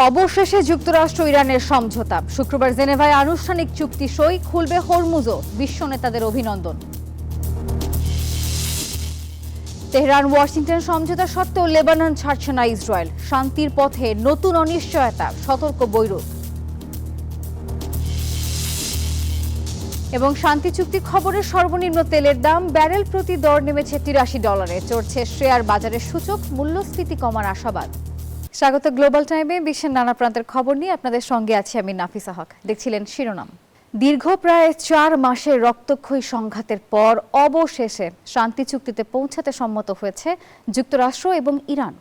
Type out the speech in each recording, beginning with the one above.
অবশেষে যুক্তরাষ্ট্র ইরানের সমঝোতা। শুক্রবার জেনেভায় আনুষ্ঠানিক চুক্তি সই, খুলবে হরমুজও। বিশ্ব নেতাদের অভিনন্দন। তেহরান ওয়াশিংটন সমঝোতা সত্ত্বেও লেবানন ছাড়ছে না ইসরায়েল। শান্তির পথে নতুন অনিশ্চয়তা, সতর্ক বৈরুত। এবং শান্তি চুক্তি খবরের সর্বনিম্ন তেলের দাম ব্যারেল প্রতি দর নেমেছে $83। চড়ছে শেয়ার বাজারের সূচক, মূল্যস্ফীতি কমার আশাবাদ। স্বাগত গ্লোবাল টাইমে। বিশ্বের নানা প্রান্তের খবর নিয়ে আপনাদের সঙ্গে আছি আমি নাফিসা হক। দেখছিলেন শিরোনাম। দীর্ঘ প্রায় 4 মাসের রক্তক্ষয়ী সংঘাতের পর অবশেষে শান্তি চুক্তিতে পৌঁছাতে সম্মত হয়েছে যুক্তরাষ্ট্র এবং ইরান।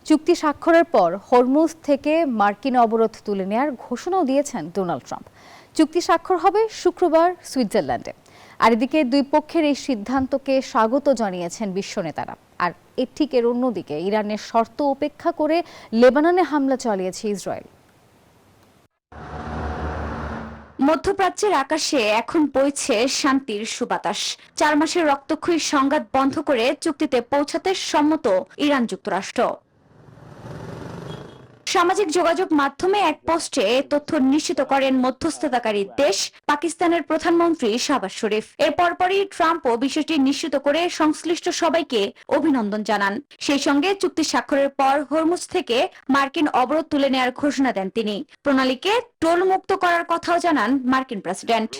চুক্তি স্বাক্ষরের পর হরমুজ থেকে মার্কিন অবরোধ তুলে নেওয়ার ঘোষণাও দিয়েছেন ডোনাল্ড ট্রাম্প। চুক্তি স্বাক্ষর হবে শুক্রবার সুইজারল্যান্ডে। আর এদিকে দুই পক্ষের এই সিদ্ধান্তকে স্বাগত জানিয়েছেন বিশ্ব নেতারা। আর এর অন্যদিকে ইরানের শর্ত উপেক্ষা করে লেবাননে হামলা চালিয়েছে ইসরায়েল। মধ্যপ্রাচ্যের আকাশে এখন বইছে শান্তির সুবাতাস। 4 মাসের রক্তক্ষয়ী সংঘাত বন্ধ করে চুক্তিতে পৌঁছাতে সম্মত ইরান যুক্তরাষ্ট্র। সামাজিক যোগাযোগ মাধ্যমে এক পোস্টে তথ্য নিশ্চিত করেন মধ্যস্থতাকারী দেশ পাকিস্তানের প্রধানমন্ত্রী শাহবাজ শরীফ। এর পরপরই ট্রাম্পও বিষয়টি নিশ্চিত করে সংশ্লিষ্ট সবাইকে অভিনন্দন জানান। সেই সঙ্গে চুক্তি স্বাক্ষরের পর হরমুজ থেকে মার্কিন অবরোধ তুলে নেওয়ার ঘোষণা দেন তিনি। প্রণালীকে টোল মুক্ত করার কথাও জানান মার্কিন প্রেসিডেন্ট।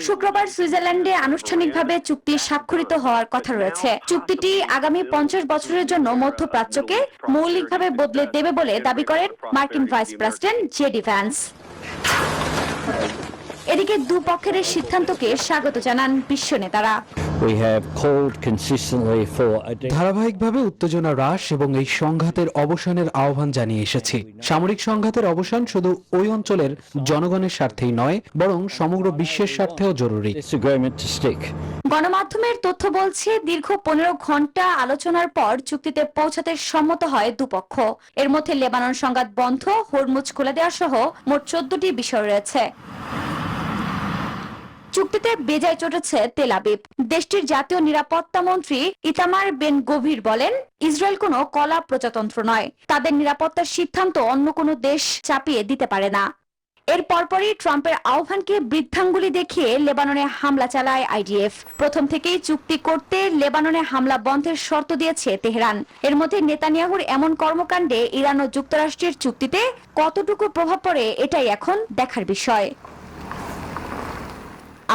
শুক্রবার সুইজারল্যান্ডে আনুষ্ঠানিকভাবে চুক্তি স্বাক্ষরিত হওয়ার কথা রয়েছে। চুক্তিটি আগামী 50 বছরের জন্য মধ্যপ্রাচ্যকে মৌলিকভাবে বদলে দেবে বলে দাবি করেন মার্কিন ভাইস প্রেসিডেন্ট জেডি ভ্যান্স। এদিকে দুপক্ষের সিদ্ধান্তকে স্বাগত জানান বিশ্ব নেতারা। ধারাবাহিকভাবে উত্তেজনা হ্রাস এবং এই সংঘাতের অবসানের আহ্বান জানিয়ে এসেছি। সামরিক সংঘাতের অবসান শুধু ওই অঞ্চলের জনগণের স্বার্থেই নয়, বরং সমগ্র বিশ্বের স্বার্থেও জরুরি। গণমাধ্যমের তথ্য বলছে, দীর্ঘ 15 ঘন্টা আলোচনার পর চুক্তিতে পৌঁছাতে সম্মত হয় দুপক্ষ। এর মধ্যে লেবানন সংঘাত বন্ধ, হরমুজ খুলে দেওয়া সহ মোট 14টি বিষয় রয়েছে। চুক্তিতে বেজায় চটেছে তেল আবিব। দেশটির জাতীয় নিরাপত্তা মন্ত্রী ইতামার বেন গভির বলেন, ইসরায়েল কোনো কলা প্রজাতন্ত্র নয়। তাদের নিরাপত্তার সিদ্ধান্ত অন্য কোনো দেশ চাপিয়ে দিতে পারে না। এর পরপরই ট্রাম্পের আহ্বানকে বৃদ্ধাঙ্গুলি দেখিয়ে লেবাননে হামলা চালায় আইডিএফ। প্রথম থেকেই চুক্তি করতে লেবাননে হামলা বন্ধের শর্ত দিয়েছে তেহরান। এর মধ্যে নেতানিয়াহুর এমন কর্মকাণ্ডে ইরান ও যুক্তরাষ্ট্রের চুক্তিতে কতটুকু প্রভাব পড়ে, এটাই এখন দেখার বিষয়।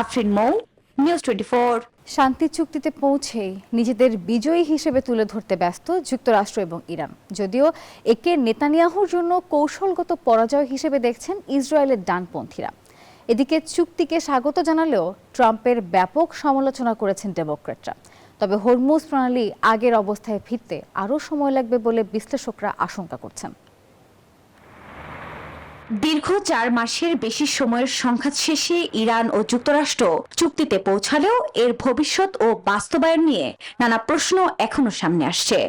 আফরিন মৌ, নিউজ 24। শান্তি চুক্তিতে পৌঁছেই নিজেদের বিজয়ী হিসেবে তুলে ধরতে ব্যস্ত যুক্তরাষ্ট্র এবং ইরান। যদিও একে নেতানিয়াহুর জন্য কৌশলগত পরাজয় হিসেবে দেখছেন ইসরায়েলের ডানপন্থীরা। এদিকে চুক্তিকে স্বাগত জানালেও ট্রাম্পের ব্যাপক সমালোচনা করেছেন ডেমোক্র্যাটরা। তবে হরমুজ প্রণালী আগের অবস্থায় ফিরতে আরও সময় লাগবে বলে বিশ্লেষকরা আশঙ্কা করছেন। দীর্ঘ 4 মাসের বেশি সময়ের সংঘাত শেষে ইরান ও যুক্তরাষ্ট্র চুক্তিতে পৌঁছালেও এর ভবিষ্যৎ ও বাস্তবায়ন নিয়ে নানা প্রশ্ন এখনো সামনে আসছে।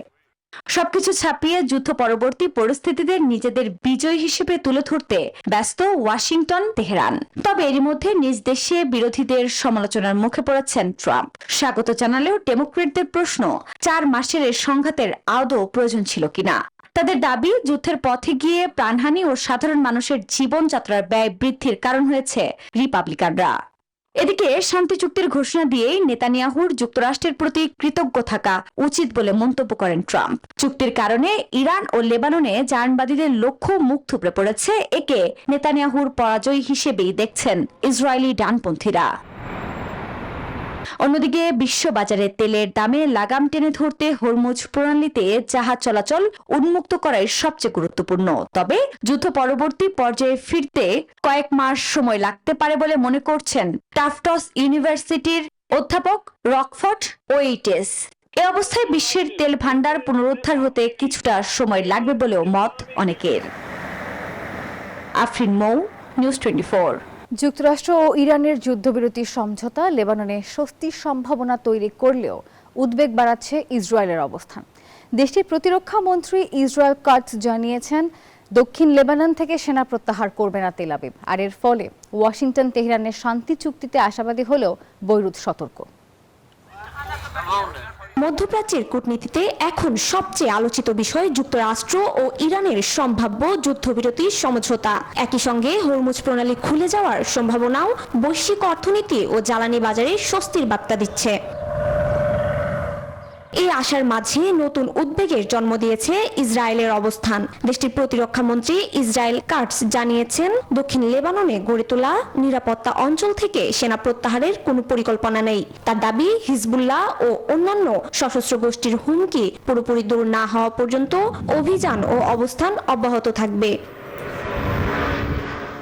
সবকিছু ছাপিয়ে যুদ্ধ পরবর্তী পরিস্থিতিতে নিজেদের বিজয় হিসেবে তুলে ধরতে ব্যস্ত ওয়াশিংটন, তেহরান। তবে এরই মধ্যে নিজ দেশে বিরোধীদের সমালোচনার মুখে পড়েছেন ট্রাম্প। স্বাগত জানালেও ডেমোক্রেটদের প্রশ্ন, 4 মাসের এই সংঘাতের আদৌ প্রয়োজন ছিল কিনা। তাদের দাবি, যুদ্ধের পথে গিয়ে প্রাণহানি ও সাধারণ মানুষের জীবনযাত্রার ব্যয় বৃদ্ধির কারণ হয়েছে রিপাবলিকানরা। এদিকে শান্তি চুক্তির ঘোষণা দিয়েই নেতানিয়াহুর যুক্তরাষ্ট্রের প্রতি কৃতজ্ঞ থাকা উচিত বলে মন্তব্য করেন ট্রাম্প। চুক্তির কারণে ইরান ও লেবাননে জানবাদীদের লক্ষ্য মুখ থুবড়ে পড়েছে। একে নেতানিয়াহুর পরাজয় হিসেবেই দেখছেন ইসরায়েলি ডানপন্থীরা। অন্যদিকে বিশ্ববাজারে তেলের দামে লাগাম টেনে ধরতে হরমুজ প্রণালীতে জাহাজ চলাচল উন্মুক্ত করাই সবচেয়ে গুরুত্বপূর্ণ। তবে যুদ্ধ পরবর্তী পর্যায়ে ফিরতে কয়েক মাস সময় লাগতে পারে বলে মনে করছেন টাফটস ইউনিভার্সিটির অধ্যাপক রকফোর্ড ওয়েইটেস। এ অবস্থায় বিশ্বের তেল ভান্ডার পুনরুদ্ধার হতে কিছুটা সময় লাগবে বলেও মত অনেকের। আফরিন মৌ, নিউজ 24। যুক্তরাষ্ট্র ও ইরানের যুদ্ধবিরতির সমঝোতা লেবাননে স্বস্তির সম্ভাবনা তৈরি করলেও উদ্বেগ বাড়াচ্ছে ইসরায়েলের অবস্থান। দেশটির প্রতিরক্ষা মন্ত্রী ইসরায়েল কাটজ জানিয়েছেন, দক্ষিণ লেবানন থেকে সেনা প্রত্যাহার করবে না তেল আবিব। আর এর ফলে ওয়াশিংটন তেহরানের শান্তি চুক্তিতে আশাবাদী হলেও বৈরুত সতর্ক। মধ্যপ্রাচ্যের কূটনীতিতে এখন সবচেয়ে আলোচিত বিষয় যুক্তরাষ্ট্র ও ইরানের সম্ভাব্য যুদ্ধবিরতির সমঝোতা। একই সঙ্গে হরমুজ প্রণালী খুলে যাওয়ার সম্ভাবনাও বৈশ্বিক অর্থনীতি ও জ্বালানি বাজারে স্বস্তির বার্তা দিচ্ছে। এই আশার মাঝে নতুন উদ্বেগের জন্ম দিয়েছে ইসরায়েলের অবস্থান। দেশটির প্রতিরক্ষা মন্ত্রী ইসরায়েল কাটস জানিয়েছেন, দক্ষিণ লেবাননে গড়ে তোলা নিরাপত্তা অঞ্চল থেকে সেনা প্রত্যাহারের কোনো পরিকল্পনা নেই। তার দাবি, হিজবুল্লাহ ও অন্যান্য সশস্ত্র গোষ্ঠীর হুমকি পুরোপুরি দূর না হওয়া পর্যন্ত অভিযান ও অবস্থান অব্যাহত থাকবে।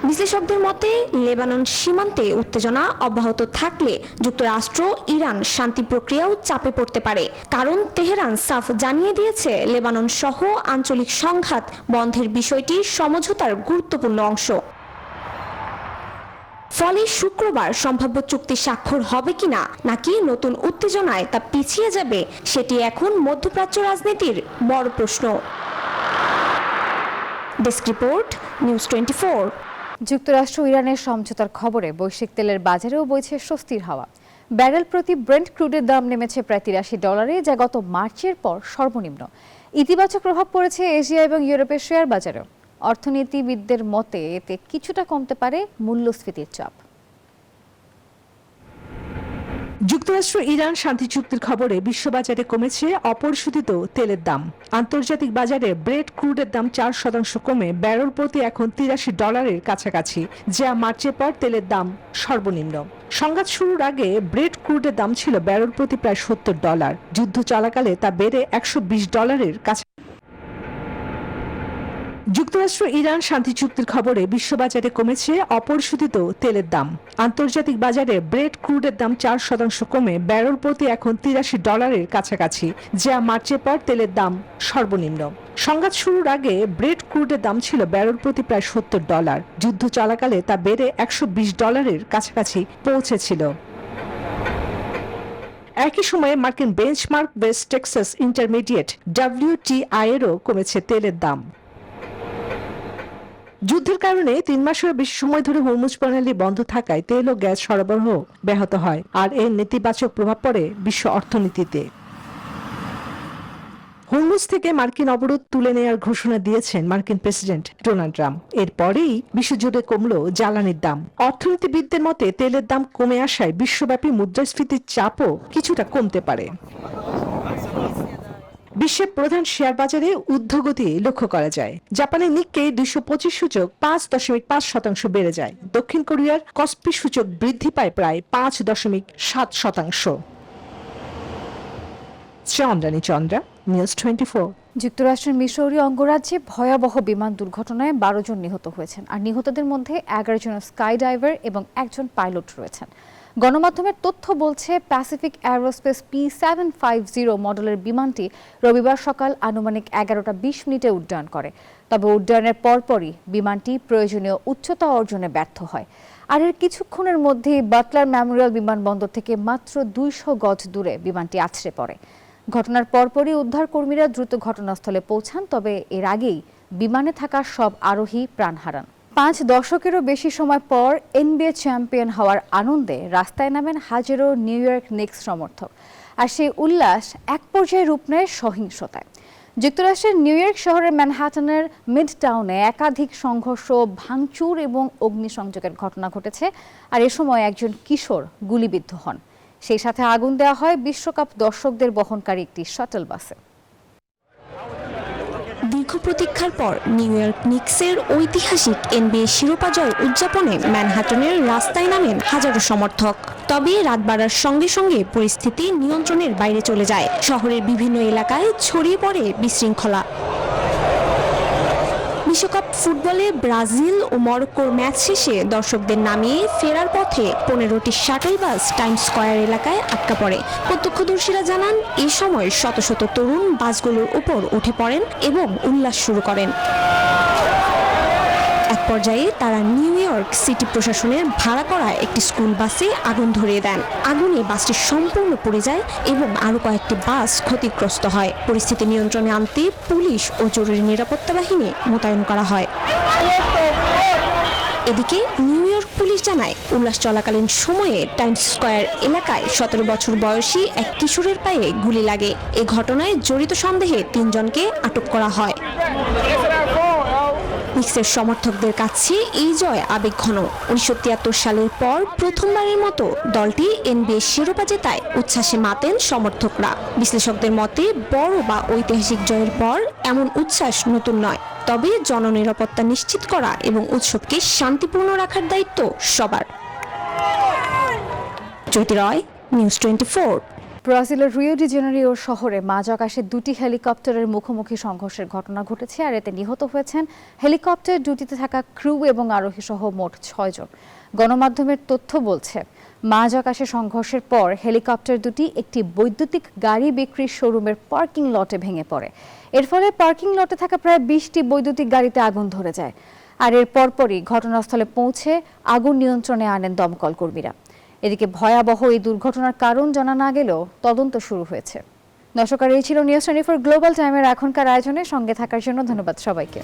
বিশ্লেষকদের মতে, লেবানন সীমান্তে উত্তেজনা অব্যাহত থাকলে যুক্তরাষ্ট্র ইরান শান্তি প্রক্রিয়াও চাপে পড়তে পারে। কারণ তেহরান সাফ জানিয়ে দিয়েছে, লেবানন সহ আঞ্চলিক সংঘাত বন্ধের বিষয়টি সমঝোতার গুরুত্বপূর্ণ অংশ। ফলে শুক্রবার সম্ভাব্য চুক্তি স্বাক্ষর হবে কিনা নাকি নতুন উত্তেজনায় তা পিছিয়ে যাবে, সেটি এখন মধ্যপ্রাচ্য রাজনীতির বড় প্রশ্ন। Desk report, news 24। যুক্তরাষ্ট্র ইরানের সমঝোতার খবরে বৈশ্বিক তেলের বাজারেও বইছে স্বস্তির হাওয়া। ব্যারেল প্রতি ব্রেন্ট ক্রুডের দাম নেমেছে প্রায় $83, যা গত মার্চের পর সর্বনিম্ন। ইতিবাচক প্রভাব পড়েছে এশিয়া এবং ইউরোপের শেয়ার বাজারেও। অর্থনীতিবিদদের মতে এতে কিছুটা কমতে পারে মূল্যস্ফীতির চাপ। যুক্তরাষ্ট্র ইরান শান্তি চুক্তির খবরে বিশ্ববাজারে কমেছে অপরিশোধিত তেলের দাম। আন্তর্জাতিক বাজারে ব্রেন্ট ক্রুডের দাম 4% কমে ব্যারেল প্রতি এখন $83 কাছাকাছি, যা মার্চের পর তেলের দাম সর্বনিম্ন। সংঘাত শুরুর আগে ব্রেন্ট ক্রুডের দাম ছিল ব্যারেল প্রতি প্রায় $70। যুদ্ধ চলাকালে তা বেড়ে $120 কাছে। যুক্তরাষ্ট্র ইরান শান্তি চুক্তির খবরে বিশ্ববাজারে কমেছে অপরিশোধিত তেলের দাম। আন্তর্জাতিক বাজারে ব্রেন্ট ক্রুডের দাম 4% কমে ব্যারেল প্রতি এখন $83 কাছাকাছি, যা মার্চের পর তেলের দাম সর্বনিম্ন। সংঘাত শুরুর আগে ব্রেন্ট ক্রুডের দাম ছিল ব্যারেল প্রতি প্রায় $70। যুদ্ধ চলাকালে তা বেড়ে $120 কাছাকাছি পৌঁছেছিল। একই সময়ে মার্কিন benchmark West Texas intermediate WTI এরও কমেছে তেলের দাম। যুদ্ধের কারণে 3 মাসেরও বেশি সময় ধরে হরমুজ প্রণালী বন্ধ থাকায় তেল ও গ্যাস সরবরাহ ব্যাহত হয়, আর এর নেতিবাচক প্রভাব পড়ে বিশ্ব অর্থনীতিতে। হরমুজ থেকে মার্কিন অবরোধ তুলে নেওয়ার ঘোষণা দিয়েছেন মার্কিন প্রেসিডেন্ট ডোনাল্ড ট্রাম্প। এরপরেই বিশ্বজুড়ে কমল জ্বালানির দাম। অর্থনীতিবিদদের মতে তেলের দাম কমে আসায় বিশ্বব্যাপী মুদ্রাস্ফীতির চাপও কিছুটা কমতে পারে। বিশ্বের প্রধান শেয়ার বাজারে ঊর্ধ্বগতি লক্ষ্য করা যায়। জাপানের নিক্কেই 225 সূচক 5.5% বেড়ে যায়। দক্ষিণ কোরিয়ার কসপি সূচক বৃদ্ধি পায় প্রায় 5.7%। চন্দ্রা, নিউজ 24। যুক্তরাষ্ট্রের মিসৌরি অঙ্গরাজ্যে ভয়াবহ বিমান দুর্ঘটনায় 12 জন নিহত হয়েছেন, আর নিহতদের মধ্যে 11 জন স্কাই ডাইভার এবং একজন পাইলট রয়েছেন। গণমাধ্যমের তথ্য বলছে, প্যাসিফিক অ্যারোস্পেস P750 মডেলের বিমানটি রবিবার সকাল আনুমানিক 11:20 উড্ডয়ন করে। তবে উড্ডয়নের পরপরই বিমানটি প্রয়োজনীয় উচ্চতা অর্জনে ব্যর্থ হয়। আর এর কিছুক্ষণের মধ্যেই বাটলার মেমোরিয়াল বিমানবন্দর থেকে মাত্র 200 গজ দূরে বিমানটি আছড়ে পড়ে। ঘটনার পরপরই উদ্ধারকর্মীরা দ্রুত ঘটনাস্থলে পৌঁছান, তবে এর আগেই বিমানে থাকা সব আরোহী প্রাণ হারান। 5 দশকেরও বেশি সময় পর NBA চ্যাম্পিয়ন হওয়ার আনন্দে রাস্তায় নামেন হাজারো নিউ ইয়র্ক নিক্স সমর্থক, আর সেই উল্লাস এক পর্যায়ে রূপ নেয় সহিংসতায়। যুক্তরাষ্ট্রের নিউ ইয়র্ক শহরের ম্যানহাটনের মিড টাউনে একাধিক সংঘর্ষ, ভাঙচুর এবং অগ্নিসংযোগের ঘটনা ঘটেছে, আর এ সময় একজন কিশোর গুলিবিদ্ধ হন। সেই সাথে আগুন দেওয়া হয় বিশ্বকাপ দর্শকদের বহনকারী একটি শাটল বাসে। দীর্ঘ প্রতীক্ষার পর নিউ ইয়র্ক নিক্সের ঐতিহাসিক NBA শিরোপা জয় উদযাপনে ম্যানহাটনের রাস্তায় নামেন হাজারো সমর্থক। তবে রাত বাড়ার সঙ্গে সঙ্গে পরিস্থিতি নিয়ন্ত্রণের বাইরে চলে যায়। শহরের বিভিন্ন এলাকায় ছড়িয়ে পড়ে বিশৃঙ্খলা। বিশ্বকাপ ফুটবলে ব্রাজিল ও মরক্কোর ম্যাচ শেষে দর্শকদের নামিয়ে ফেরার পথে 15টি শাটল বাস টাইমস স্কয়ার এলাকায় আটকা পড়ে। প্রত্যক্ষদর্শীরা জানান, এই সময় শত শত তরুণ বাসগুলোর উপর উঠে পড়েন এবং উল্লাস শুরু করেন। এক পর্যায়ে তারা নিউ ইয়র্ক সিটি প্রশাসনের ভাড়া করা একটি স্কুল বাসে আগুন ধরিয়ে দেন। আগুনে বাসটি সম্পূর্ণ পুড়ে যায় এবং আরও কয়েকটি বাস ক্ষতিগ্রস্ত হয়। পরিস্থিতি নিয়ন্ত্রণে আনতে পুলিশ ও জরুরি নিরাপত্তা বাহিনী মোতায়েন করা হয়। এদিকে নিউ ইয়র্ক পুলিশ জানায়, উল্লাস চলাকালীন সময়ে টাইমস স্কয়ার এলাকায় 17 বছর বয়সী এক কিশোরের পায়ে গুলি লাগে। এ ঘটনায় জড়িত সন্দেহে 3 জনকে আটক করা হয়। নিক্সের সমর্থকদের কাছে এই জয় আবেগঘন। 1973 সালের পর প্রথমবারের মতো দলটি NBA শিরোপা জেতায় উচ্ছ্বাসে মাতেন সমর্থকরা। বিশ্লেষকদের মতে বড় বা ঐতিহাসিক জয়ের পর এমন উচ্ছ্বাস নতুন নয়, তবে জননিরাপত্তা নিশ্চিত করা এবং উৎসবকে শান্তিপূর্ণ রাখার দায়িত্ব সবার। জ্যোতি রয়, নিউজ 24। ব্রাজিলের রিও ডি জেনেরিও শহরে মাঝ আকাশে 2টি হেলিকপ্টারের মুখোমুখি সংঘর্ষের ঘটনা ঘটেছে, আর এতে নিহত হয়েছেন হেলিকপ্টার ডিউটিতে থাকা ক্রু এবং আরোহী সহ মোট 6 জন। গণমাধ্যমের তথ্য বলছে, মাঝ আকাশে সংঘর্ষের পর হেলিকপ্টার দুটি একটি বৈদ্যুতিক গাড়ি বিক্রির শোরুমের পার্কিং লটে ভেঙে পড়ে। এর ফলে পার্কিং লটে থাকা প্রায় 20টি বৈদ্যুতিক গাড়িতে আগুন ধরে যায়, আর এর পরপরই ঘটনাস্থলে পৌঁছে আগুন নিয়ন্ত্রণে আনেন দমকল কর্মীরা। এদিকে ভয়াবহ এই দুর্ঘটনার কারণ জানা না গেলেও তদন্ত শুরু হয়েছে। দর্শক, এই ছিল নিউজ 24 গ্লোবাল টাইমের এখনকার আয়োজনে। সঙ্গে থাকার জন্য ধন্যবাদ সবাইকে।